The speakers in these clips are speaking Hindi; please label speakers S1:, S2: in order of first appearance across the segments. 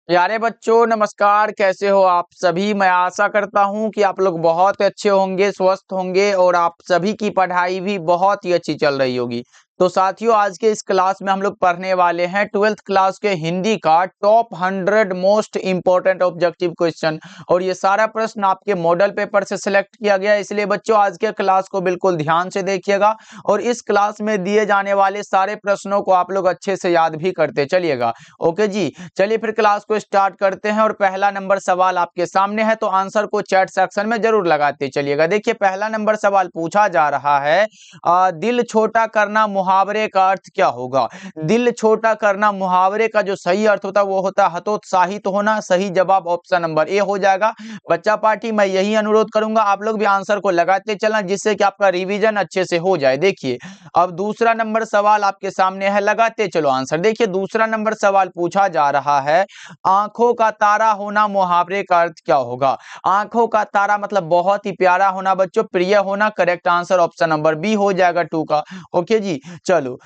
S1: प्यारे बच्चों नमस्कार। कैसे हो आप सभी। मैं आशा करता हूं कि आप लोग बहुत अच्छे होंगे, स्वस्थ होंगे और आप सभी की पढ़ाई भी बहुत ही अच्छी चल रही होगी। तो साथियों, आज के इस क्लास में हम लोग पढ़ने वाले हैं 12th क्लास के हिंदी का top 100 most important objective question. और ये सारा प्रश्न आपके मॉडल पेपर से सिलेक्ट किया गया है, इसलिए बच्चों आज के क्लास को बिल्कुल ध्यान से देखिएगा और इस क्लास में दिए जाने वाले सारे प्रश्नों को आप लोग अच्छे से याद भी करते चलिएगा। ओके जी, चलिए फिर क्लास को स्टार्ट करते हैं। और पहला नंबर सवाल आपके सामने है, तो आंसर को चैट सेक्शन में जरूर लगाते चलिएगा। देखिए, पहला नंबर सवाल पूछा जा रहा है, दिल छोटा करना मुहावरे का अर्थ क्या होगा। दिल छोटा करना मुहावरे का जो सही अर्थ होता है वो होता है हतोत्साहित होना। सही जवाब ऑप्शन नंबर ए हो जाएगा। बच्चा पार्टी मैं यही अनुरोध करूंगा, आप लोग भी आंसर को लगाते चलना, जिससे कि आपका रिवीजन अच्छे से हो जाए। देखिए, अब दूसरा नंबर सवाल आपके सामने है, लगाते चलो आंसर। देखिए, दूसरा नंबर सवाल पूछा जा रहा है, आंखों का तारा होना मुहावरे का अर्थ क्या होगा। आंखों का तारा मतलब बहुत ही प्यारा होना बच्चों, प्रिय होना। Correct answer option number B हो जाएगा 2 का। ओके जी, चलो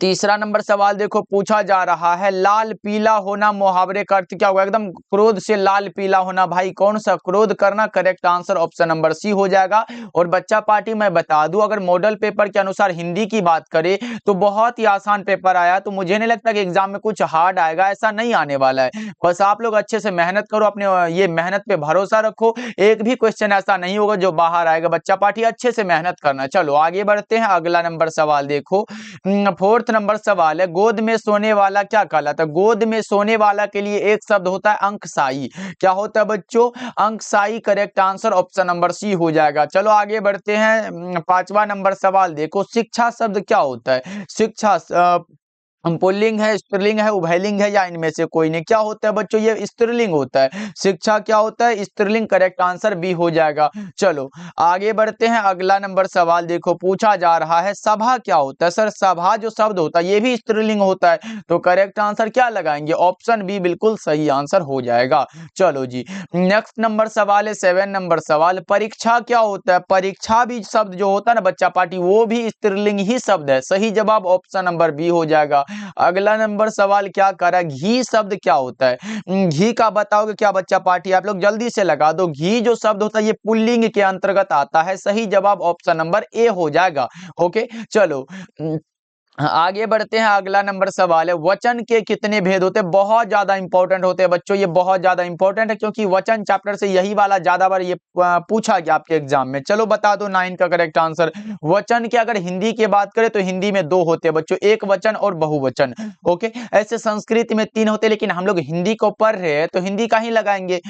S1: तीसरा नंबर सवाल देखो, पूछा जा रहा है, लाल पीला होना मुहावरे का अर्थ क्या होगा। एकदम क्रोध से लाल पीला होना, भाई कौन सा क्रोध करना। Correct answer option number C हो जाएगा। और बच्चा पार्टी मैं बता दूं, अगर मॉडल पेपर के अनुसार हिंदी की बात करें तो बहुत ही आसान पेपर आया, तो मुझे नहीं लगता कि एग्जाम में कुछ हार्ड आएगा, ऐसा नहीं आने वाला है। बस आप लोग अच्छे से मेहनत करो, अपने ये मेहनत पे भरोसा रखो, एक भी क्वेश्चन ऐसा नहीं होगा जो बाहर आएगा। बच्चा पार्टी अच्छे से मेहनत करना। चलो आगे बढ़ते हैं, अगला नंबर सवाल देखो। फोर्थ नंबर सवाल है, गोद में सोने वाला क्या कहलाता है। गोद में सोने वाला के लिए एक शब्द होता है अंकशाई। क्या होता है बच्चों, अंकशाई। Correct answer option number C हो जाएगा। चलो आगे बढ़ते हैं, पांचवा नंबर सवाल देखो, शिक्षा शब्द क्या होता है। शिक्षा पुल्लिंग है, स्त्रीलिंग है, उभयलिंग है, या इनमें से कोई नहीं। क्या होता है बच्चों, ये स्त्रीलिंग होता है। शिक्षा क्या होता है, स्त्रीलिंग। करेक्ट आंसर बी हो जाएगा। चलो आगे बढ़ते हैं, अगला नंबर सवाल देखो, पूछा जा रहा है, सभा क्या होता है। सर सभा जो शब्द होता है ये भी स्त्रीलिंग होता है, तो करेक्ट आंसर क्या लगाएंगे, ऑप्शन बी बिल्कुल सही आंसर हो जाएगा। चलो जी, नेक्स्ट नंबर सवाल है 7 नंबर सवाल, परीक्षा क्या होता है। परीक्षा भी शब्द जो होता है ना बच्चा पार्टी, वो भी स्त्रीलिंग ही शब्द है। सही जवाब ऑप्शन नंबर बी हो जाएगा। अगला नंबर सवाल क्या कर रहा है, घी शब्द क्या होता है। घी का बताओगे क्या बच्चा पार्टी, आप लोग जल्दी से लगा दो। घी जो शब्द होता है ये पुल्लिंग के अंतर्गत आता है। सही जवाब ऑप्शन नंबर ए हो जाएगा। ओके चलो आगे बढ़ते हैं, अगला नंबर सवाल है, वचन के कितने भेद होते हैं। बहुत ज्यादा इंपॉर्टेंट होते हैं बच्चों, ये बहुत ज्यादा इंपॉर्टेंट है, क्योंकि वचन चैप्टर से यही वाला ज्यादा बार ये पूछा गया आपके एग्जाम में। चलो बता दो 9 का करेक्ट आंसर। वचन की अगर हिंदी की बात करें तो हिंदी में 2 होते हैं बच्चों, एक वचन और बहुवचन। ओके, ऐसे संस्कृत में 3 होते हैं, लेकिन हम लोग हिंदी को पढ़ रहे हैं तो हिंदी का ही लगाएंगे।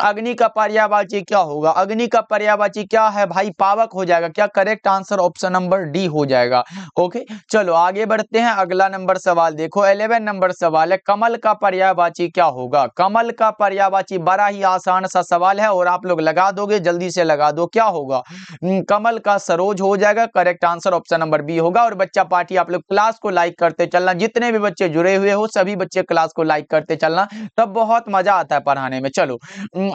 S1: अग्नि का पर्यायवाची क्या होगा। अग्नि का पर्यायवाची क्या है भाई, पावक हो जाएगा। क्या correct answer option number D हो जाएगा। ओके चलो आगे बढ़ते हैं, अगला नंबर सवाल देखो, 11 नंबर सवाल है, कमल का पर्यायवाची क्या होगा। कमल का पर्यायवाची, बड़ा ही आसान सा सवाल है और आप लोग लगा दोगे, जल्दी से लगा दो, क्या होगा। कमल का सरोज हो जाएगा। Correct answer option number B होगा। और बच्चा पार्टी आप लोग क्लास को लाइक करते चलना, जितने भी बच्चे जुड़े हुए हो सभी बच्चे क्लास को लाइक करते चलना, तब बहुत मजा आता है पढ़ाने में। चलो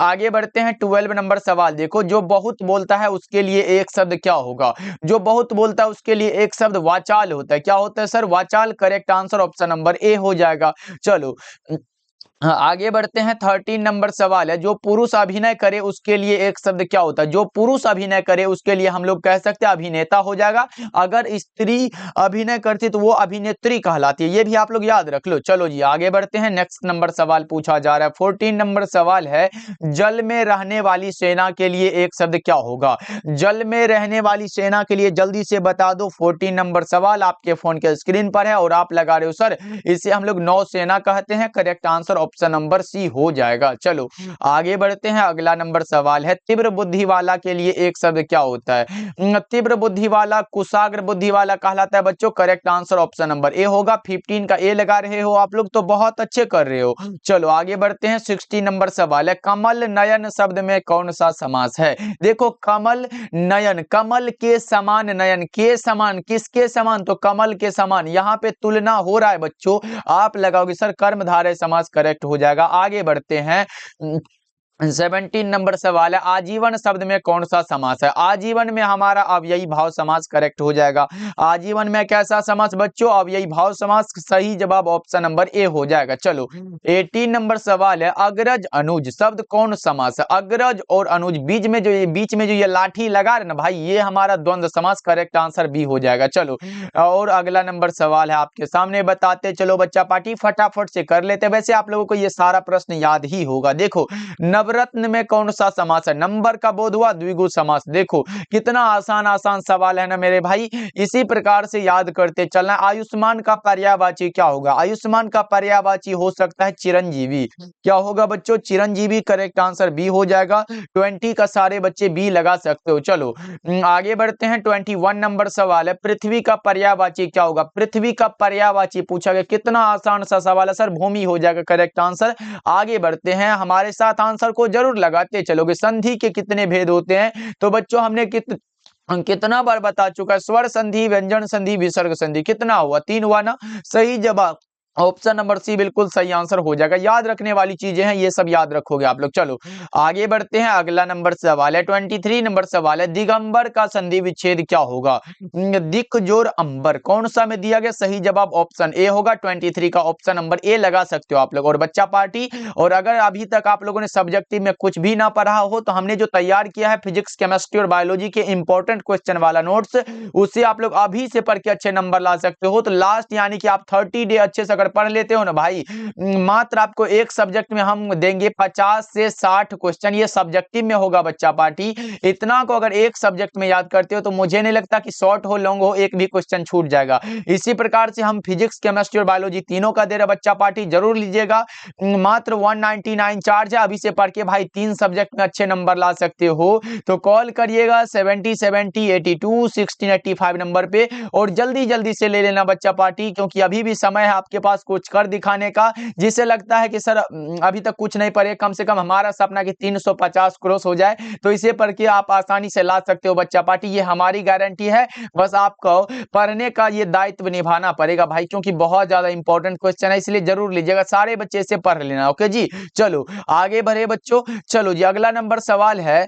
S1: आगे बढ़ते हैं, 12 नंबर सवाल देखो, जो बहुत बोलता है उसके लिए एक शब्द क्या होगा। जो बहुत बोलता है उसके लिए एक शब्द वाचाल होता है। क्या होता है सर, वाचाल। Correct answer option number A हो जाएगा। चलो हाँ, आगे बढ़ते हैं, 13 नंबर सवाल है, जो पुरुष अभिनय करे उसके लिए एक शब्द क्या होता है। जो पुरुष अभिनय करे उसके लिए हम लोग कह सकते हैं अभिनेता हो जाएगा। अगर स्त्री अभिनय करती तो वो अभिनेत्री कहलाती है, ये भी आप लोग याद रख लो। चलो जी आगे बढ़ते हैं, नेक्स्ट नंबर सवाल पूछा जा रहा है, 14 नंबर सवाल है, जल में रहने वाली सेना के लिए एक शब्द क्या होगा। जल में रहने वाली सेना के लिए जल्दी से बता दो। 14 नंबर सवाल आपके फोन के स्क्रीन पर है और आप लगा रहे हो सर इसे हम लोग नौसेना कहते हैं। Correct answer option number C हो जाएगा। चलो आगे बढ़ते हैं, अगला नंबर सवाल है, तीव्र बुद्धि वाला के लिए एक शब्द क्या होता है। तीव्र बुद्धि वाला कुशाग्र बुद्धि वाला कहलाता है बच्चों। करेक्ट आंसर ऑप्शन नंबर ए होगा। 15 का ए लगा रहे हो आप लोग तो बहुत अच्छे कर रहे हो। चलो आगे बढ़ते हैं, 16 नंबर सवाल है, कमल नयन शब्द में कौन सा समास है। देखो कमल नयन, कमल के समान, नयन के समान, किसके समान, तो कमल के समान। यहाँ पे तुलना हो रहा है बच्चों, आप लगाओगे सर कर्मधारय समास। करेक्ट हो जाएगा। आगे बढ़ते हैं, 17 नंबर सवाल है, आजीवन शब्द में कौन सा समास है? आजीवन में हमारा अव्ययी भाव समास करेक्ट हो जाएगा। आजीवन में कैसा समास बच्चों? अव्ययी भाव समास। सही जवाब ऑप्शन नंबर ए हो जाएगा। चलो 18 नंबर सवाल है, अग्रज अनुज शब्द कौन समास है? अग्रज और अनुज बीच में जो ये लाठी लगा रहे ना भाई, ये हमारा द्वंद्व समास। करेक्ट आंसर बी हो जाएगा। चलो और अगला नंबर सवाल है आपके सामने, बताते चलो बच्चा पार्टी, फटाफट से कर लेते। वैसे आप लोगों को ये सारा प्रश्न याद ही होगा। देखो नवरत्न में कौन सा समास है? नंबर का बोध हुआ द्विगु समास। देखो कितना आसान आसान सवाल है ना मेरे भाई, इसी प्रकार से याद करते चलना। आयुष्मान का पर्यायवाची क्या होगा? आयुष्मान का पर्यायवाची हो सकता है चिरंजीवी। क्या होगा बच्चों? चिरंजीवी। करेक्ट आंसर बी हो जाएगा। 20 का सारे बच्चे बी लगा सकते हो। चलो आगे बढ़ते हैं। 21 नंबर सवाल है, पृथ्वी का पर्यायवाची क्या होगा? पृथ्वी का पर्यायवाची पूछा गया। कितना आसान सा सवाल है सर, भूमि हो जाएगा करेक्ट आंसर। आगे बढ़ते हैं, हमारे साथ आंसर को जरूर लगाते चलोगे। संधि के कितने भेद होते हैं? तो बच्चों हमने कितना बार बता चुका है, स्वर संधि, व्यंजन संधि, विसर्ग संधि। कितना हुआ? 3 हुआ ना। सही जवाब ऑप्शन नंबर सी बिल्कुल सही आंसर हो जाएगा। याद रखने वाली चीजें हैं, ये सब याद रखोगे आप लोग। चलो आगे बढ़ते हैं, अगला नंबर सवाल है 23 नंबर सवाल है, दिगंबर का संधि विच्छेद क्या होगा? दिक जोर अंबर कौन सा में दिया गया? सही जवाब ऑप्शन ए होगा। 23 का ऑप्शन नंबर ए लगा सकते हो आप लोग। और बच्चा पार्टी, और अगर अभी तक आप लोगों ने सब्जेक्टिव में कुछ भी ना पढ़ा हो तो हमने जो तैयार किया है फिजिक्स, केमिस्ट्री और बायोलॉजी के इंपॉर्टेंट क्वेश्चन वाला नोट्स, उससे आप लोग अभी से पढ़ के अच्छे नंबर ला सकते हो। तो लास्ट यानी कि आप 30 डे अच्छे से पढ़ लेते हो ना भाई, मात्र आपको एक सब्जेक्ट में हम देंगे 50 से 60 क्वेश्चन। ये सब्जेक्टिव में होगा बच्चा पार्टी। इतना को अगर एक सब्जेक्ट में याद करते हो तो मुझे नहीं लगता कि शॉर्ट हो लॉन्ग हो एक भी क्वेश्चन छूट जाएगा। इसी प्रकार से हम फिजिक्स, केमिस्ट्री और बायोलॉजी तीनों का दे रहे बच्चा पार्टी, जरूर लीजिएगा। मात्र 199 चार्ज है। अभी से पढ़ के भाई 3 सब्जेक्ट में अच्छे नंबर ला सकते हो। तो कॉल करिएगा 70 70 82 16 85 नंबर पे, और जल्दी जल्दी से ले लेना बच्चा पार्टी, क्योंकि अभी भी समय है आपके पास कुछ कर दिखाने का। जिसे लगता है कि सर अभी तक कुछ नहीं पढ़े, कम से कम हमारा सपना कि 350 क्रॉस हो जाए, तो इसे पढ़ के आप आसानी से ला सकते हो बच्चा पार्टी। ये हमारी गारंटी है। बस आपको पढ़ने का ये दायित्व निभाना पड़ेगा भाई, क्योंकि बहुत ज्यादा इंपॉर्टेंट क्वेश्चन है, इसलिए जरूर लीजिएगा। सारे बच्चे इसे पढ़ लेना। ओके जी, चलो आगे बढ़े बच्चों। चलो जी अगला नंबर सवाल है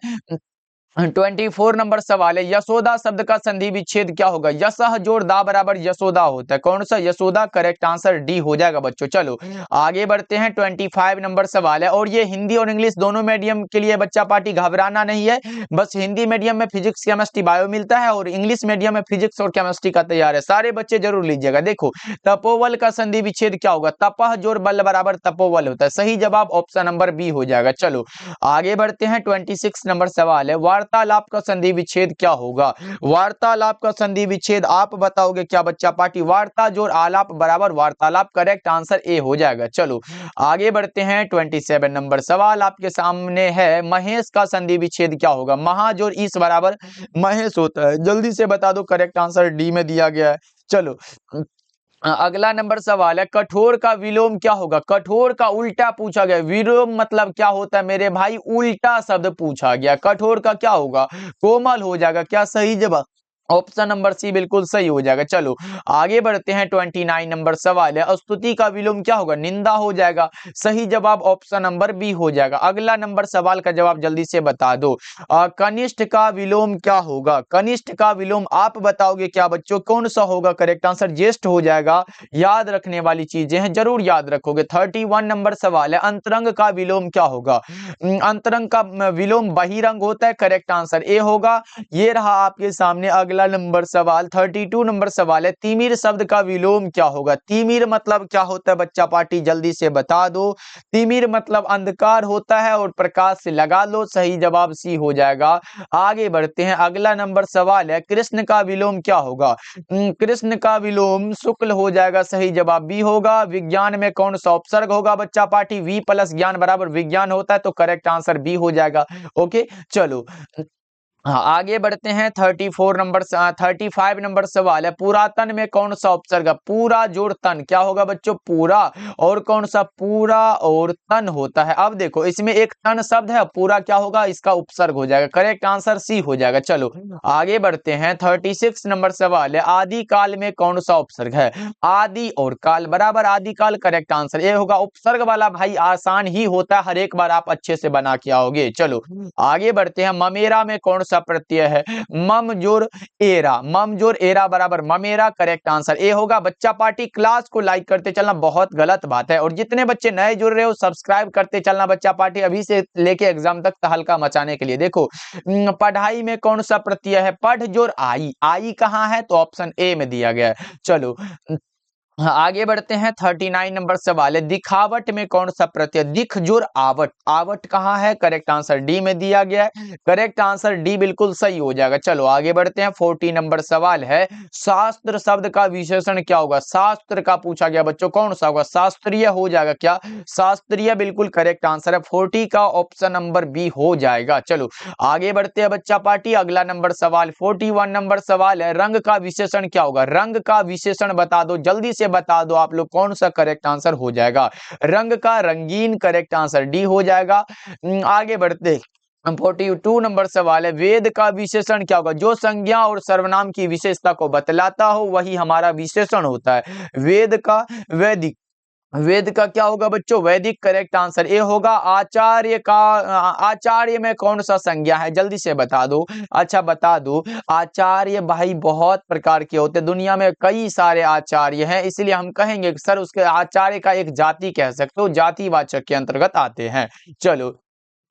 S1: 24 नंबर सवाल है, यशोदा शब्द का संधि विच्छेद क्या होगा? यशः जोड़ दा बराबर यशोदा होता है। कौन सा? यशोदा। करेक्ट आंसर डी हो जाएगा बच्चों। चलो आगे बढ़ते हैं। 25 नंबर सवाल है, और ये हिंदी और इंग्लिश दोनों मीडियम के लिए बच्चा पार्टी, घबराना नहीं है। बस हिंदी मीडियम में फिजिक्स, केमिस्ट्री, बायो मिलता है, और इंग्लिश मीडियम में फिजिक्स और केमिस्ट्री का तैयार है। सारे बच्चे जरूर लीजिएगा। देखो तपोवल का संधि विच्छेद क्या होगा? तपह जोड़ बल बराबर तपोवल होता है। सही जवाब ऑप्शन नंबर बी हो जाएगा। चलो आगे बढ़ते हैं। 26 नंबर सवाल है, वार्तालाप का संधि विच्छेद क्या होगा? वार्तालाप का संधि विच्छेद आप बताओगे क्या बच्चा पार्टी? वार्ता जोड़ आलाप बराबर वार्तालाप। करेक्ट आंसर ए हो जाएगा। चलो आगे बढ़ते हैं। 27 नंबर सवाल आपके सामने है, महेश का संधि विच्छेद क्या होगा? महा जोड़ ईश बराबर महेश होता है। जल्दी से बता दो, करेक्ट आंसर डी में दिया गया है। चलो अगला नंबर सवाल है, कठोर का विलोम क्या होगा? कठोर का उल्टा पूछा गया। विलोम मतलब क्या होता है मेरे भाई? उल्टा शब्द पूछा गया। कठोर का क्या होगा? कोमल हो जाएगा। क्या सही जवाब? ऑप्शन नंबर सी बिल्कुल सही हो जाएगा। चलो आगे बढ़ते हैं। 29 नंबर सवाल है, स्तुति का विलोम क्या होगा? निंदा हो जाएगा। सही जवाब ऑप्शन नंबर बी हो जाएगा। अगला नंबर सवाल का जवाब जल्दी से बता दो। कनिष्ठ का विलोम क्या होगा? कनिष्ठ का विलोम आप बताओगे क्या बच्चों? कौन सा होगा? करेक्ट आंसर ज्येष्ठ हो जाएगा। याद रखने वाली चीजें हैं, जरूर याद रखोगे। 31 नंबर सवाल है, अंतरंग का विलोम क्या होगा? अंतरंग का विलोम बहिरंग होता है। करेक्ट आंसर ए होगा। ये रहा आपके सामने अगला नंबर सवाल। 32 नंबर सवाल है, तिमिर शब्द का विलोम क्या होगा? तिमिर मतलब क्या होता है बच्चा पार्टी? जल्दी से बता दो। तिमिर मतलब अंधकार होता है, और प्रकाश से लगा लो। सही जवाब सी हो जाएगा। आगे बढ़ते हैं। अगला नंबर सवाल है, कृष्ण का विलोम क्या होगा? कृष्ण का विलोम शुक्ल हो जाएगा। सही जवाब बी होगा। विज्ञान में कौन सा उपसर्ग होगा बच्चा पार्टी? वी प्लस ज्ञान बराबर विज्ञान होता है, तो करेक्ट आंसर बी हो जाएगा। ओके चलो हाँ, आगे बढ़ते हैं। 35 नंबर सवाल है, पुरातन में कौन सा उपसर्ग? पूरा जोड़ तन क्या होगा बच्चों? पूरा। और कौन सा? पूरा और तन होता है। अब देखो इसमें एक तन शब्द है, पूरा क्या होगा? इसका उपसर्ग हो जाएगा। करेक्ट आंसर सी हो जाएगा। चलो आगे बढ़ते हैं। 36 नंबर सवाल है, आदि काल में कौन सा उपसर्ग है? आदि और काल बराबर आदि काल। करेक्ट आंसर ये होगा। उपसर्ग वाला भाई आसान ही होता है, हर एक बार आप अच्छे से बना के आओगे। चलो आगे बढ़ते हैं। ममेरा में कौन सा प्रत्यय है? मम जोर एरा। मम जोर एरा बराबर ममेरा। करेक्ट आंसर ए होगा। बच्चा पार्टी क्लास को लाइक करते चलना बहुत गलत बात है, और जितने बच्चे नए जुड़ रहे हो सब्सक्राइब करते चलना बच्चा पार्टी, अभी से लेके एग्जाम तक तहलका मचाने के लिए। देखो पढ़ाई में कौन सा प्रत्यय है? पढ़ जोर आई। आई कहाँ है? तो ऑप्शन ए में दिया गया है। चलो हाँ, आगे बढ़ते हैं। 39 नंबर सवाल है, दिखावट में कौन सा प्रत्यय? दिख जोर आवट। आवट कहाँ है? करेक्ट आंसर डी में दिया गया है। करेक्ट आंसर डी बिल्कुल सही हो जाएगा। चलो आगे बढ़ते हैं। 40 नंबर सवाल है, शास्त्र शब्द का विशेषण क्या होगा? शास्त्र का पूछा गया बच्चों, कौन सा होगा? शास्त्रीय हो जाएगा क्या? शास्त्रीय बिल्कुल करेक्ट आंसर है। 40 का ऑप्शन नंबर बी हो जाएगा। चलो आगे बढ़ते हैं बच्चा पार्टी। अगला नंबर सवाल 41 नंबर सवाल है, रंग का विशेषण क्या होगा? रंग का विशेषण बता दो, जल्दी से बता दो आप लोग, कौन सा करेक्ट आंसर हो जाएगा? रंग का रंगीन। करेक्ट आंसर डी हो जाएगा। आगे बढ़ते 42 नंबर सवाल है, वेद का विशेषण क्या होगा? जो संज्ञा और सर्वनाम की विशेषता को बतलाता हो वही हमारा विशेषण होता है। वेद का वैदिक। वेद का क्या होगा बच्चों? वैदिक। करेक्ट आंसर ए होगा। आचार्य का आचार्य में कौन सा संज्ञा है? जल्दी से बता दो। अच्छा बता दो। आचार्य भाई बहुत प्रकार के होते हैं, दुनिया में कई सारे आचार्य हैं, इसलिए हम कहेंगे कि सर उसके आचार्य का एक जाति कह सकते हो, जातिवाचक के अंतर्गत आते हैं। चलो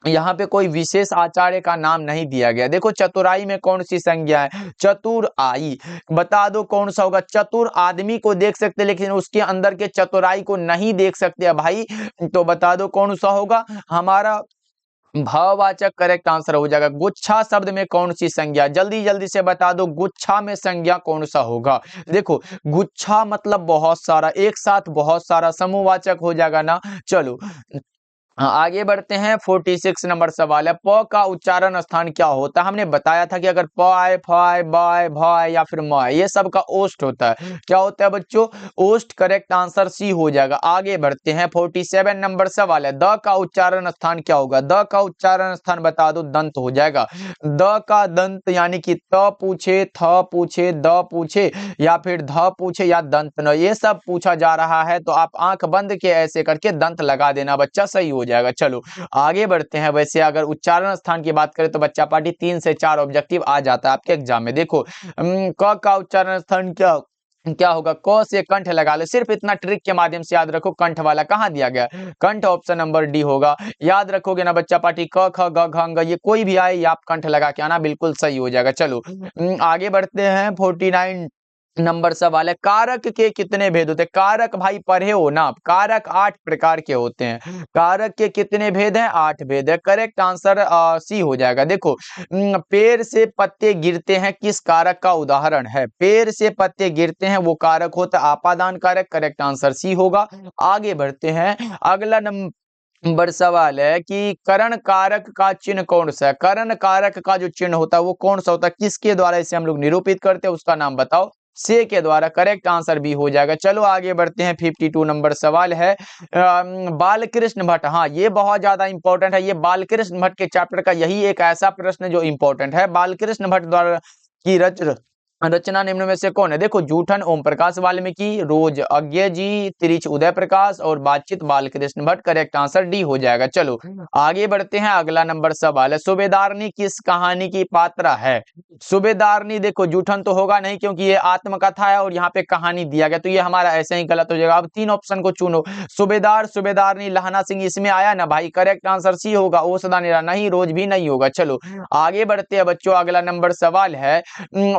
S1: यहाँ पे कोई विशेष आचार्य का नाम नहीं दिया गया। देखो चतुराई में कौन सी संज्ञा है? चतुर आई। बता दो कौन सा होगा? चतुर आदमी को देख सकते लेकिन उसके अंदर के चतुराई को नहीं देख सकते भाई, तो बता दो कौन सा होगा हमारा? भाववाचक। करेक्ट आंसर हो जाएगा। गुच्छा शब्द में कौन सी संज्ञा? जल्दी जल्दी से बता दो, गुच्छा में संज्ञा कौन सा होगा? देखो गुच्छा मतलब बहुत सारा, एक साथ बहुत सारा, समूहवाचक हो जाएगा ना। चलो आगे बढ़ते हैं। 46 नंबर सवाल है, प का उच्चारण स्थान क्या होता है? हमने बताया था कि अगर प आए, फ आए, ब आए, भ आए या फिर म आए, ये सब का ओष्ठ होता है। क्या होता है बच्चों? ओष्ठ। करेक्ट आंसर सी हो जाएगा। आगे बढ़ते हैं। 47 नंबर सवाल है, द का उच्चारण स्थान क्या होगा? द का उच्चारण स्थान बता दो, दंत हो जाएगा। द का दंत यानी कि त पूछे, थ पूछे, द पूछे या फिर ध पूछे या दंत न, ये सब पूछा जा रहा है तो आप आंख बंद के ऐसे करके दंत लगा देना बच्चा, सही हो जाएगा। चलो आगे बढ़ते हैं। वैसे अगर उच्चारण स्थान की बात करें तो बच्चा पार्टी 3 से 4 ऑब्जेक्टिव आ जाता है आपके एग्जाम में। देखो क का उच्चारण स्थान क्या क्या होगा? क से कंठ लगा लो, सिर्फ इतना ट्रिक के माध्यम से याद रखो। कंठ वाला कहाँ दिया गया? कंठ ऑप्शन नंबर डी होगा। याद रखोगे ना बच्चा पार्टी, क ख ग घ अंग, ये कोई भी आए ये आप कंठ लगा के आना, बिल्कुल सही हो जाएगा। चलो आगे बढ़ते हैं। 49 नंबर सवाल है, कारक के कितने भेद होते हैं? कारक भाई पढ़े हो ना आप, कारक 8 प्रकार के होते हैं। कारक के कितने भेद हैं? 8 भेद है। करेक्ट आंसर सी हो जाएगा। देखो पेड़ से पत्ते गिरते हैं किस कारक का उदाहरण है? पेड़ से पत्ते गिरते हैं वो कारक होता है आपादान कारक। करेक्ट आंसर सी होगा। आगे बढ़ते हैं। अगला नंबर सवाल है कि करण कारक का चिन्ह कौन सा है? करण कारक का जो चिन्ह होता है वो कौन सा होता है? किसके द्वारा इसे हम लोग निरूपित करते हैं, उसका नाम बताओ। से के द्वारा। करेक्ट आंसर भी हो जाएगा। चलो आगे बढ़ते हैं। 52 नंबर सवाल है, बालकृष्ण भट्ट। हाँ ये बहुत ज्यादा इंपॉर्टेंट है, ये बालकृष्ण भट्ट के चैप्टर का यही एक ऐसा प्रश्न जो इंपॉर्टेंट है। बालकृष्ण भट्ट द्वारा की रचना निम्न में से कौन है? देखो जूठन ओम प्रकाश वाल्मीकि, रोज अज्ञे जी, तिरिच उदय प्रकाश और बातचीत Balkrishna Bhatt. Correct answer D हो जाएगा। चलो आगे बढ़ते हैं। अगला नंबर सवाल है, सूबेदारनी किस कहानी की पात्रा है? सूबेदारनी देखो जूठन तो होगा नहीं क्योंकि ये आत्मकथा है और यहाँ पे कहानी दिया गया, तो ये हमारा ऐसे ही गलत हो जाएगा। अब 3 ऑप्शन को चुनो। सूबेदार, सूबेदारनी, लहना सिंह, इसमें आया ना भाई? करेक्ट आंसर सी होगा। ओसदानेरा नहीं, रोज भी नहीं होगा। चलो आगे बढ़ते हैं बच्चों। अगला नंबर सवाल है,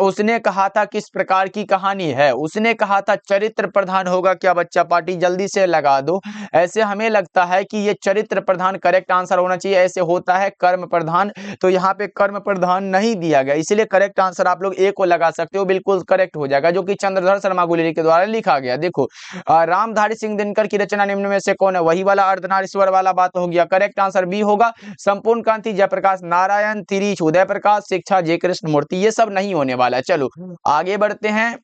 S1: उसने कहा था किस प्रकार की कहानी है? उसने कहा था चरित्र प्रधान होगा क्या बच्चा पार्टी? जल्दी से लगा दो। ऐसे हमें लगता है कि ये चरित्र प्रधान करेक्ट आंसर होना चाहिए, ऐसे होता है कर्म प्रधान, तो यहाँ पे कर्म प्रधान नहीं दिया गया, इसलिए करेक्ट आंसर आप लोग ए को लगा सकते हो, बिल्कुल करेक्ट हो जाएगा, जो कि चंद्रधर शर्मा गुलेरी के द्वारा लिखा गया। देखो रामधारी सिंह दिनकर की रचना निम्न में से कौन है? वही वाला अर्धनारीश्वर वाला बात हो गया, करेक्ट आंसर बी होगा। संपूर्ण क्रांति जयप्रकाश नारायण, तिरीच उदय प्रकाश, शिक्षा जय कृष्ण मूर्ति, ये सब नहीं होने वाला है। चलो आगे बढ़ते हैं।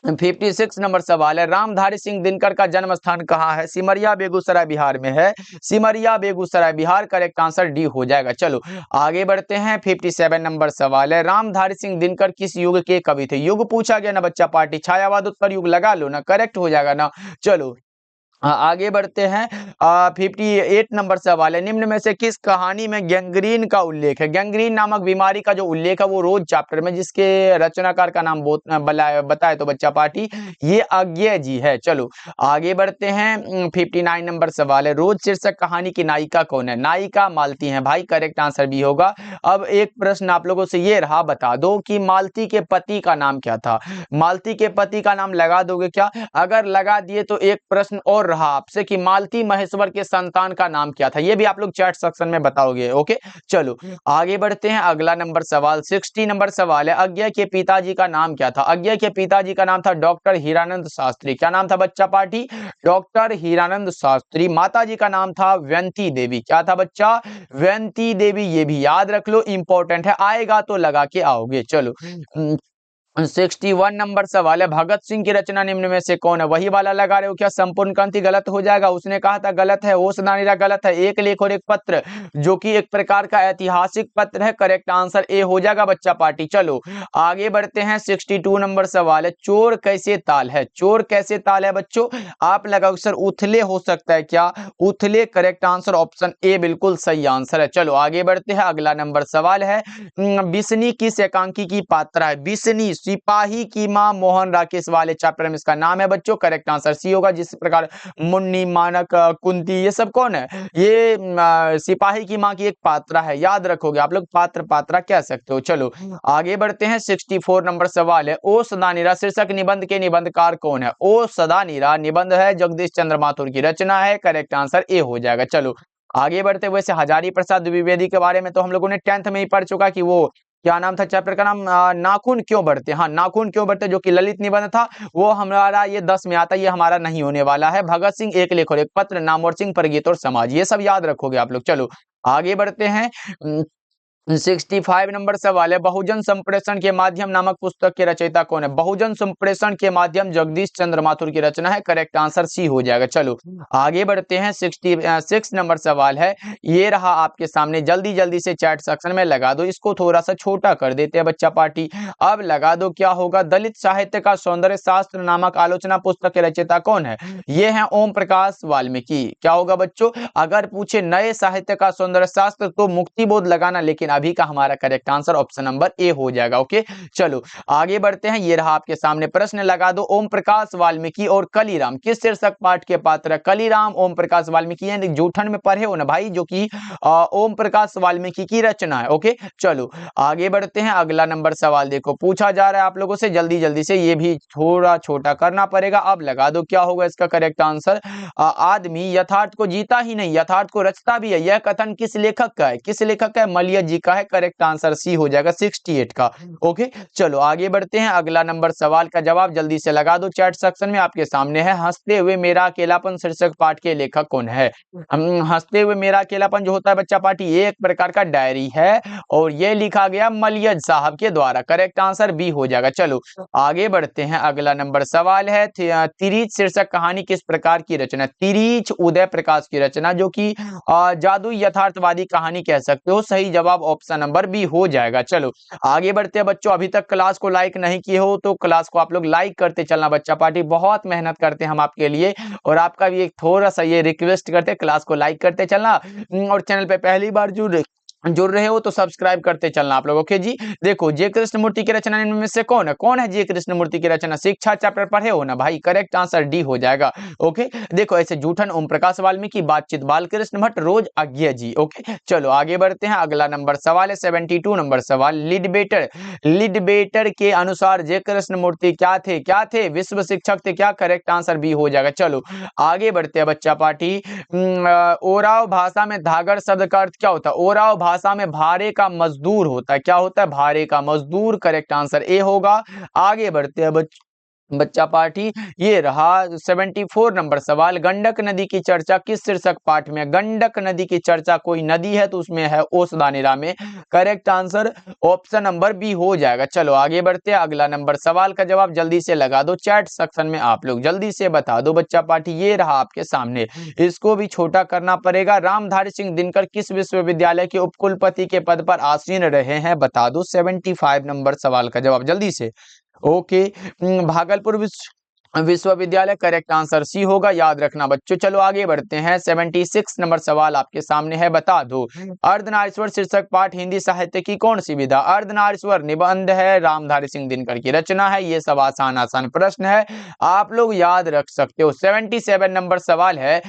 S1: 56 नंबर सवाल है, रामधारी सिंह दिनकर का जन्म स्थान कहाँ है? सिमरिया बेगूसराय बिहार में है, Simaria Begusarai Bihar, correct answer D हो जाएगा। चलो आगे बढ़ते हैं। 57 नंबर सवाल है, रामधारी सिंह दिनकर किस युग के कवि थे? युग पूछा गया ना बच्चा पार्टी, छायावाद उत्तर युग लगा लो ना, करेक्ट हो जाएगा ना। चलो आगे बढ़ते हैं। 58 नंबर सवाल है, निम्न में से किस कहानी में गैंग्रीन का उल्लेख है? गैंग्रीन नामक बीमारी का जो उल्लेख है वो रोज चैप्टर में, जिसके रचनाकार का नाम बताए तो बच्चा पार्टी ये अज्ञेय जी है। चलो आगे बढ़ते हैं। 59 नंबर सवाल है, रोज शीर्षक कहानी की नायिका कौन है? नायिका मालती है भाई, करेक्ट आंसर भी होगा। अब एक प्रश्न आप लोगों से ये रहा, बता दो कि मालती के पति का नाम क्या था? मालती के पति का नाम लगा दोगे क्या? अगर लगा दिए तो एक प्रश्न और रहा आपसे कि मालती महेश्वर के संतान का नाम क्या था? ये भी आप लोग चैट सेक्शन में बताओगे। ओके चलो आगे बढ़ते हैं। अगला नंबर सवाल 60 नंबर सवाल है, अज्ञेय के पिताजी का नाम क्या था? अज्ञेय के पिताजी का नाम था डॉक्टर हीरानंद शास्त्री। क्या नाम था बच्चा पार्टी? डॉक्टर हीरानंद शास्त्री। माता जी का नाम था व्यंती देवी। क्या था बच्चा? व्यंती देवी। ये भी याद रख लो, इंपॉर्टेंट है, आएगा तो लगा के आओगे। चलो 61 नंबर सवाल है, भगत सिंह की रचना निम्न में से कौन है? वही वाला लगा रहे हो क्या? संपूर्ण क्रांति गलत हो जाएगा, उसने कहा था गलत है। ओस नानीरा गलत है। एक लेख और एक पत्र, जो कि एक प्रकार का ऐतिहासिक पत्र है, करेक्ट आंसर ए हो जाएगा बच्चा पार्टी। चलो आगे बढ़ते हैं। 62 नंबर सवाल है, चोर कैसे ताल है? चोर कैसे ताल है बच्चों? आप लगाओ सर उथले हो सकता है क्या? उथले, करेक्ट आंसर ऑप्शन ए बिल्कुल सही आंसर है। चलो आगे बढ़ते हैं। अगला नंबर सवाल है, बिस्नी किस एकांकी की पात्रा है? बिस्नी सिपाही की मां मोहन राकेश वाले चैप्टर में इसका नाम है बच्चों, करेक्ट आंसर सी होगा। जिस प्रकार मुन्नी, मानक, कुंती, ये सब कौन है? ये सिपाही की मां की एक पात्रा है, याद रखोगे आप लोग, पात्रा कह सकते हो। चलो आगे बढ़ते हैं। 64 नंबर सवाल है, ओ सदानीरा शीर्षक निबंध के निबंधकार कौन है? ओ सदानीरा निबंध है, जगदीश चंद्र माथुर की रचना है, करेक्ट आंसर ए हो जाएगा। चलो आगे बढ़ते हुए से हजारी प्रसाद द्विवेदी के बारे में तो हम लोगों ने 10th में ही पढ़ चुका कि वो क्या नाम था चैप्टर का नाम? नाखून क्यों बढ़ते। हाँ, नाखून क्यों बढ़ते, जो कि ललित निबंध था, वो हमारा ये 10 में आता है, ये हमारा नहीं होने वाला है। भगत सिंह एक लेख और एक पत्र, नामवर सिंह पर गीत और समाज, ये सब याद रखोगे आप लोग। चलो आगे बढ़ते हैं। 65 नंबर सवाल है, बहुजन संप्रेषण के माध्यम नामक पुस्तक के रचयिता कौन है? बहुजन संप्रेषण के माध्यम जगदीश चंद्र माथुर की रचना है, करेक्ट आंसर सी हो जाएगा। चलो आगे बढ़ते हैं। 66 नंबर सवाल है, ये रहा आपके सामने, जल्दी जल्दी से चैट सेक्शन में लगा दो, इसको थोड़ा सा छोटा कर देते हैं बच्चा पार्टी। अब लगा दो, क्या होगा? दलित साहित्य का सौंदर्य शास्त्र नामक आलोचना पुस्तक के रचयिता कौन है? ये है ओम प्रकाश वाल्मीकि। क्या होगा बच्चों? अगर पूछे नए साहित्य का सौंदर्य शास्त्र तो मुक्तिबोध लगाना, लेकिन अभी का हमारा correct answer option number A हो जाएगा। ओके चलो आगे बढ़ते हैं। ये रहा आपके सामने प्रश्न, लगा दो, ओम प्रकाश वाल्मीकि और कलीराम किस शीर्षक पाठ के पात्र है? कलीराम ओम प्रकाश वाल्मीकि, जूठन में पढ़े हो ना भाई, जो कि ओम प्रकाश वाल्मीकि की रचना है। ओके चलो आगे बढ़ते हैं। अगला नंबर सवाल देखो, पूछा जा रहा है आप लोगों से, जल्दी जल्दी से, ये भी थोड़ा छोटा करना पड़ेगा। अब लगा दो, क्या होगा इसका करेक्ट आंसर? आदमी यथार्थ को जीता ही नहीं, यथार्थ को रचता भी है। यह कथन किस लेखक का है? किस लेखक का है? मलिया जी का है, करेक्ट आंसर सी हो जाएगा 68 का। ओके चलो आगे बढ़ते हैं। अगला नंबर सवाल का जवाब जल्दी से लगा दो चैट सेक्शन में, आपके सामने है, हंसते हुए मेरा अकेलापन शीर्षक पाठ के लेखक कौन है? हंसते हुए मेरा अकेलापन जो होता है बच्चा पार्टी, ये एक प्रकार का डायरी है, और ये लिखा गया मलियज साहब के द्वारा, करेक्ट आंसर बी हो जाएगा। चलो आगे बढ़ते हैं। अगला नंबर सवाल है, तिरीच शीर्षक कहानी किस प्रकार की रचना? तिरीच उदय प्रकाश की रचना, जो कि जादू यथार्थवादी कहानी कह सकते हो। सही जवाब ऑप्शन नंबर बी हो जाएगा। चलो आगे बढ़ते हैं बच्चों, अभी तक क्लास को लाइक नहीं किए हो तो क्लास को आप लोग लाइक करते चलना बच्चा पार्टी, बहुत मेहनत करते हैं हम आपके लिए, और आपका भी एक थोड़ा सा ये रिक्वेस्ट करते हैं, क्लास को लाइक करते चलना, और चैनल पे पहली बार जुड़ जुड़ रहे हो तो सब्सक्राइब करते चलना आप लोग। ओके जी, देखो जे कृष्णमूर्ति की रचना इनमें से कौन है जे कृष्णमूर्ति की रचना? शिक्षा चैप्टर पढ़े हो ना भाई, करेक्ट आंसर डी हो जाएगा। ओके, देखो ऐसे जूठन ओम प्रकाश वाल्मीकि, बातचीत बालकृष्ण भट्ट, रोज अज्ञे जी। ओके, चलो आगे बढ़ते हैं। अगला नंबर सवाल है 72 नंबर सवाल। लिडबेटर के अनुसार जे कृष्णमूर्ति क्या थे? विश्व शिक्षक थे क्या? करेक्ट आंसर बी हो जाएगा। चलो आगे बढ़ते हैं बच्चा पार्टी। ओराव भाषा में धागड़ शब्द का अर्थ क्या होता है? ओराव भाषा में भारे का मजदूर होता है। क्या होता है? भारे का मजदूर। करेक्ट आंसर ए होगा। आगे बढ़ते हैं बच्चा पार्टी। ये रहा 74 नंबर सवाल। गंडक नदी की चर्चा किस शीर्षक पाठ में? गंडक नदी की चर्चा कोई नदी है तो उसमें है ओसदानेरा में। Correct answer option number B हो जाएगा। चलो आगे बढ़ते हैं। अगला नंबर सवाल का जवाब जल्दी से लगा दो चैट सेक्शन में, आप लोग जल्दी से बता दो बच्चा पार्टी। ये रहा आपके सामने, इसको भी छोटा करना पड़ेगा। रामधारी सिंह दिनकर किस विश्वविद्यालय के उपकुलपति के पद पर आसीन रहे हैं? बता दो 75 नंबर सवाल का जवाब जल्दी से। ओके, भागलपुर विश्वविद्यालय। करेक्ट आंसर सी होगा, याद रखना बच्चों। चलो आगे बढ़ते हैं। 76 नंबर सवाल आपके सामने है, बता दो अर्धनारीश्वर शीर्षक पाठ हिंदी साहित्य की कौन सी विधा? अर्धनारीश्वर निबंध है, रामधारी सिंह दिनकर की रचना है। ये सब आसान प्रश्न है, आप लोग याद रख सकते हो। 77 नंबर सवाल है,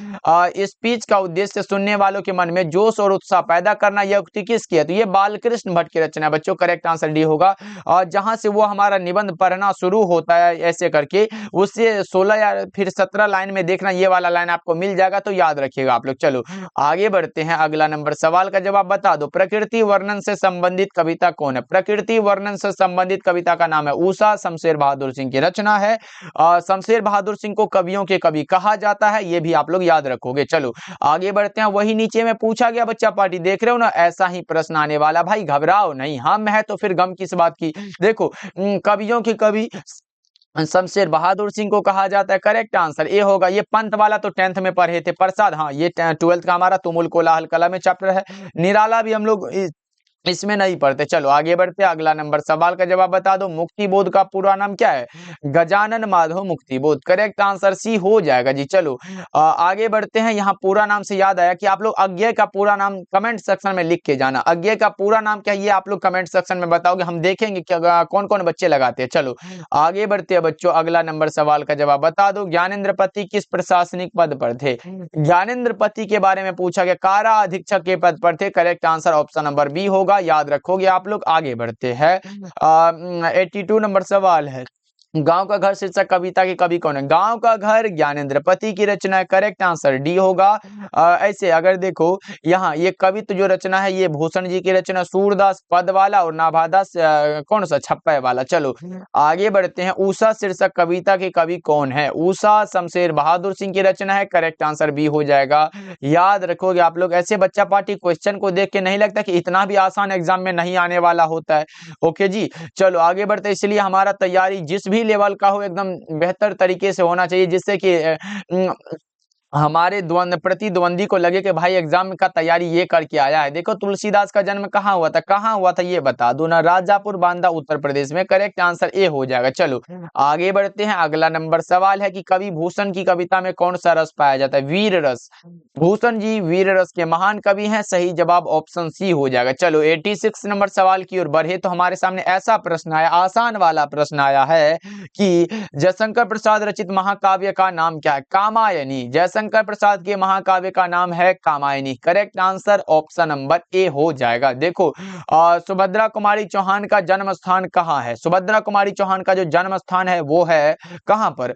S1: स्पीच का उद्देश्य सुनने वालों के मन में जोश और उत्साह पैदा करना। यह उक्ति किसकी है? तो ये बालकृष्ण भट्ट की रचना है बच्चों। करेक्ट आंसर डी होगा। जहां से वो हमारा निबंध पढ़ना शुरू होता है ऐसे करके, उससे 16 या फिर 17 लाइन में देखना, ये वाला लाइन आपको मिल जाएगा तो याद रखिएगा आप लोग। चलो आगे बढ़ते हैं। अगला नंबर सवाल का जवाब बता दो प्रकृति वर्णन से संबंधित कविता कौन है? प्रकृति वर्णन से संबंधित कविता का नाम है उषा, शमशेर बहादुर सिंह की रचना है। शमशेर बहादुर सिंह को कवियों के कवि कहा जाता है, ये भी आप लोग याद रखोगे। चलो आगे बढ़ते हैं। वही नीचे में पूछा गया बच्चा पार्टी, देख रहे हो ना, ऐसा ही प्रश्न आने वाला भाई, घबराओ नहीं। हम है तो फिर गम किस बात की। देखो कवियों के कवि शमशेर बहादुर सिंह को कहा जाता है। करेक्ट आंसर ए होगा। ये पंत वाला तो 10th में पढ़े थे प्रसाद, हाँ ये 12th का हमारा तुमुल कोलाहल कला में चैप्टर है। निराला भी हम लोग इसमें नहीं पढ़ते। चलो आगे बढ़ते हैं। अगला नंबर सवाल का जवाब बता दो मुक्ति बोध का पूरा नाम क्या है? गजानन माधव मुक्ति बोध। करेक्ट आंसर सी हो जाएगा जी। चलो आगे बढ़ते हैं। यहाँ पूरा नाम से याद आया कि आप लोग अज्ञेय का पूरा नाम कमेंट सेक्शन में लिख के जाना। अज्ञेय का पूरा नाम क्या है ये आप लोग कमेंट सेक्शन में बताओगे, हम देखेंगे कि कौन कौन बच्चे लगाते हैं। चलो आगे बढ़ते हैं बच्चों। अगला नंबर सवाल का जवाब बता दो ज्ञानेंद्र पति किस प्रशासनिक पद पर थे? ज्ञानेंद्र पति के बारे में पूछा गया, कारा अधीक्षक के पद पर थे। Correct answer option number B होगा, याद रखोगे आप लोग। आगे बढ़ते हैं। 82 नंबर सवाल है, गांव का घर शीर्षक कविता के कवि कौन है? गांव का घर ज्ञानेंद्र पति की रचना है। करेक्ट आंसर डी होगा। ऐसे अगर देखो यहाँ ये कवित्व जो रचना है ये भूषण जी की रचना, सूरदास पद वाला और नाभादास कौन सा छप्पे वाला। चलो आगे बढ़ते हैं। उषा शीर्षक कविता के कवि कौन है? उषा शमशेर बहादुर सिंह की रचना है। करेक्ट आंसर बी हो जाएगा, याद रखोगे आप लोग। ऐसे बच्चा पार्टी क्वेश्चन को देख के नहीं लगता कि इतना भी आसान एग्जाम में नहीं आने वाला होता है। ओके जी, चलो आगे बढ़ते। इसलिए हमारा तैयारी जिस भी लेवल का हो एकदम बेहतर तरीके से होना चाहिए, जिससे कि हमारे प्रतिद्वंदी को लगे कि भाई एग्जाम का तैयारी ये करके आया है। देखो तुलसीदास का जन्म कहाँ हुआ था ये बता दो ना। राजापुर बांदा उत्तर प्रदेश में। करेक्ट आंसर ए हो जाएगा। चलो आगे बढ़ते हैं। अगला नंबर सवाल है कि कवि भूषण की कविता में कौन सा रस पाया जाता है? वीर रस। भूषण जी वीर रस के महान कवि हैं। सही जवाब ऑप्शन सी हो जाएगा। चलो 86 नंबर सवाल की ओर बढ़े तो हमारे सामने ऐसा प्रश्न आया, आसान वाला प्रश्न आया है कि जयशंकर प्रसाद रचित महाकाव्य का नाम क्या है? कामायनी। जयशंकर प्रसाद के महाकाव्य का नाम है Kamayani. Correct answer option number A हो जाएगा। देखो सुभद्रा कुमारी चौहान का जन्म स्थान कहाँ है? सुभद्रा कुमारी चौहान का जो जन्म स्थान है वो है कहाँ पर?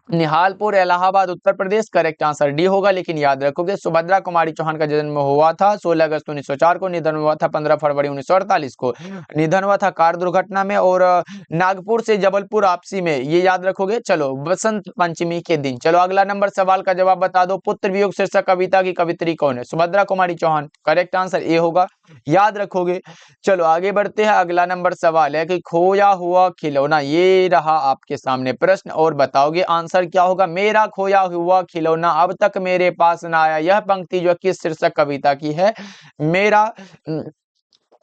S1: Nihalpur Allahabad Uttar Pradesh. Correct answer D होगा। लेकिन याद रखोगे सुभद्रा कुमारी चौहान का जन्म हुआ था 16 अगस्त 1904 को, निधन हुआ था 15 फरवरी 1948 को। निधन हुआ था कार दुर्घटना में, और नागपुर से जबलपुर आपसी में, ये याद रखोगे। चलो बसंत पंचमी के दिन। चलो अगला नंबर सवाल का जवाब बता दो पुत्र वियोग शीर्षक कविता की कवित्री कौन है? Subhadra Kumari Chauhan. Correct answer A होगा, याद रखोगे। चलो आगे बढ़ते हैं। अगला नंबर सवाल है कि खोया हुआ खिलौना, ये रहा आपके सामने प्रश्न और बताओगे आंसर क्या होगा। मेरा खोया हुआ खिलौना अब तक मेरे पास ना आया, यह पंक्ति जो किस शीर्षक कविता की है? मेरा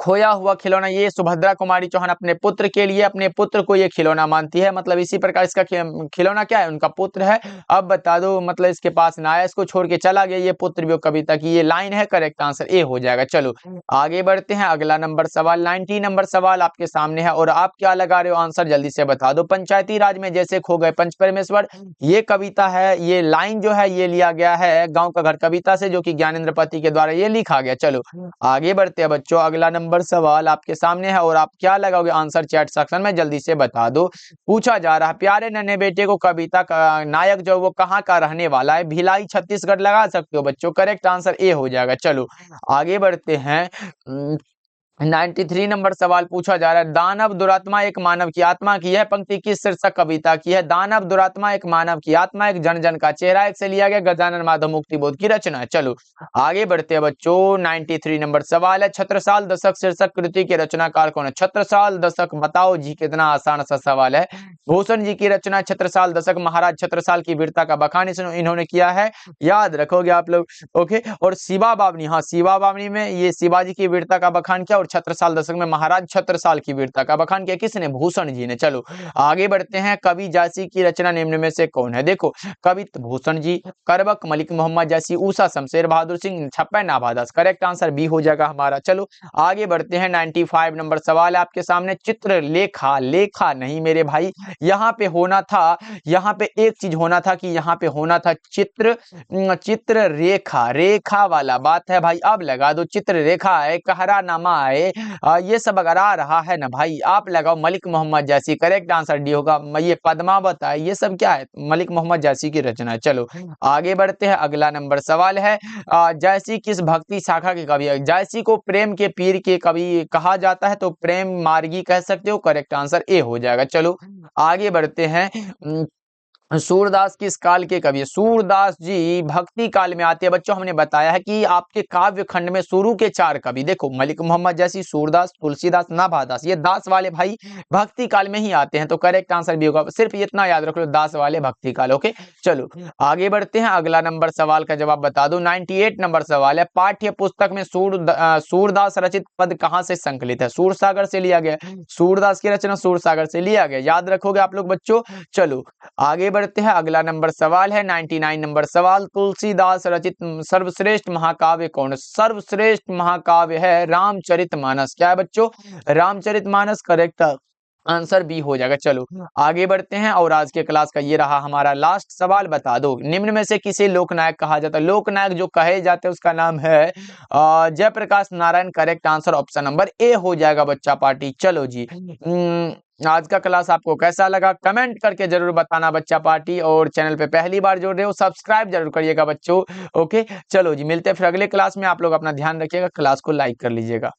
S1: खोया हुआ खिलौना, ये सुभद्रा कुमारी चौहान अपने पुत्र के लिए, अपने पुत्र को ये खिलौना मानती है। मतलब इसी प्रकार इसका खिलौना क्या है, उनका पुत्र है। अब बता दो, मतलब इसके पास ना आया, इसको छोड़ के चला गया, ये पुत्र भी कविता की ये लाइन है। करेक्ट आंसर ए हो जाएगा। चलो आगे बढ़ते हैं, अगला नंबर सवाल 90 नंबर सवाल आपके सामने है और आप क्या लगा रहे हो आंसर जल्दी से बता दो। पंचायती राज में जैसे खो गए पंच परमेश्वर, ये कविता है, ये लाइन जो है ये लिया गया है गांव का घर कविता से, जो कि ज्ञानेंद्र पति के द्वारा ये लिखा गया। चलो आगे बढ़ते हैं बच्चों, अगला नंबर सवाल आपके सामने है और आप क्या लगाओगे आंसर चैट सेक्शन में जल्दी से बता दो। पूछा जा रहा है, प्यारे नन्हे बेटे को कविता का नायक जो वो कहाँ का रहने वाला है। भिलाई छत्तीसगढ़ लगा सकते हो बच्चों। करेक्ट आंसर ए हो जाएगा। चलो आगे बढ़ते हैं, 93 नंबर सवाल पूछा जा रहा है, दानव दुरात्मा एक मानव की आत्मा की है पंक्ति किस शीर्षक कविता की है। दानव दुरात्मा एक मानव की आत्मा, एक जन जन का चेहरा, एक से लिया गया गजानन माधव मुक्ति बोध की रचना है। चलो आगे बढ़ते हैं बच्चों, 93 नंबर सवाल है, छत्रसाल दशक शीर्षक कृति के रचनाकार कौन है। छत्रसाल दशक बताओ जी, कितना आसान सा सवाल है। भूषण जी की रचना छत्रसाल दशक, महाराज छत्रसाल की वीरता का बखान इन्होंने किया है, याद रखोगे आप लोग। ओके, और शिवा बावनी, हाँ शिवा बावनी में ये शिवाजी की वीरता का बखान किया और छत्रसाल दशक में महाराज छत्रसाल की वीरता का बखान किया किसने, भूषण जी ने। चलो आगे बढ़ते हैं, कवि जायसी की रचना निम्न में से कौन है। देखो कवि भूषण जी, करबक मलिक मोहम्मद जायसी, ऊषा शमशेर बहादुर सिंह, छप्पन नाभादास। करेक्ट आंसर बी हो जाएगा हमारा। चलो आगे बढ़ते हैं, 95 नंबर सवाल है आपके सामने, चित्रलेखा, लेखा नहीं मेरे भाई, यहाँ पे होना था, यहाँ पे एक चीज होना था कि यहाँ पे होना था चित्र रेखा, रेखा वाला बात है भाई। अब लगा दो, चित्र रेखा है, कहरा नामा है, ये सब अगर आ रहा है ना भाई, आप लगाओ मलिक मोहम्मद जायसी। करेक्ट आंसर डी होगा। ये पद्मावत है, ये सब क्या है, मलिक मोहम्मद जायसी की रचना है। चलो आगे बढ़ते हैं, अगला नंबर सवाल है, जायसी किस भक्ति शाखा के कवि है। जायसी को प्रेम के पीर के कवि कहा जाता है, तो प्रेम मार्गी कह सकते हो। करेक्ट आंसर ए हो जाएगा। चलो आगे बढ़ते हैं, सूरदास किस काल के कवि है। सूरदास जी भक्ति काल में आते हैं बच्चों। हमने बताया है कि आपके काव्य खंड में शुरू के 4 कवि देखो, मलिक मोहम्मद जैसी, सूरदास, तुलसीदास, नाभादास, ये दास वाले भाई भक्ति काल में ही आते हैं। तो करेक्ट आंसर भी होगा, सिर्फ इतना याद रख लो, दास वाले भक्ति काल। ओके चलो आगे बढ़ते हैं, अगला नंबर सवाल का जवाब बता दो। 98 नंबर सवाल है, पाठ्य पुस्तक में सूरदास रचित पद कहां से संकलित है। सूरसागर से लिया गया, सूरदास की रचना सूरसागर से लिया गया, याद रखोगे आप लोग बच्चों। चलो आगे बढ़ते हैं, अगला नंबर सवाल है 99 नंबर सवाल, तुलसीदास रचित सर्वश्रेष्ठ महाकाव्य कौन है। सर्वश्रेष्ठ महाकाव्य है रामचरितमानस। क्या है बच्चों, रामचरितमानस। करेक्ट आंसर बी हो जाएगा। चलो आगे बढ़ते हैं, और आज के क्लास का ये रहा हमारा लास्ट सवाल, बता दो निम्न में से किसे लोकनायक कहा जाता है। लोकनायक जो कहे जाते हैं उसका नाम है Jayaprakash Narayan. Correct answer option number A हो जाएगा बच्चा पार्टी। चलो जी, आज का क्लास आपको कैसा लगा कमेंट करके जरूर बताना बच्चा पार्टी, और चैनल पे पहली बार जुड़ रहे हो सब्सक्राइब जरूर करिएगा बच्चों। ओके चलो जी, मिलते हैं फिर अगले क्लास में। आप लोग अपना ध्यान रखिएगा, क्लास को लाइक कर लीजिएगा।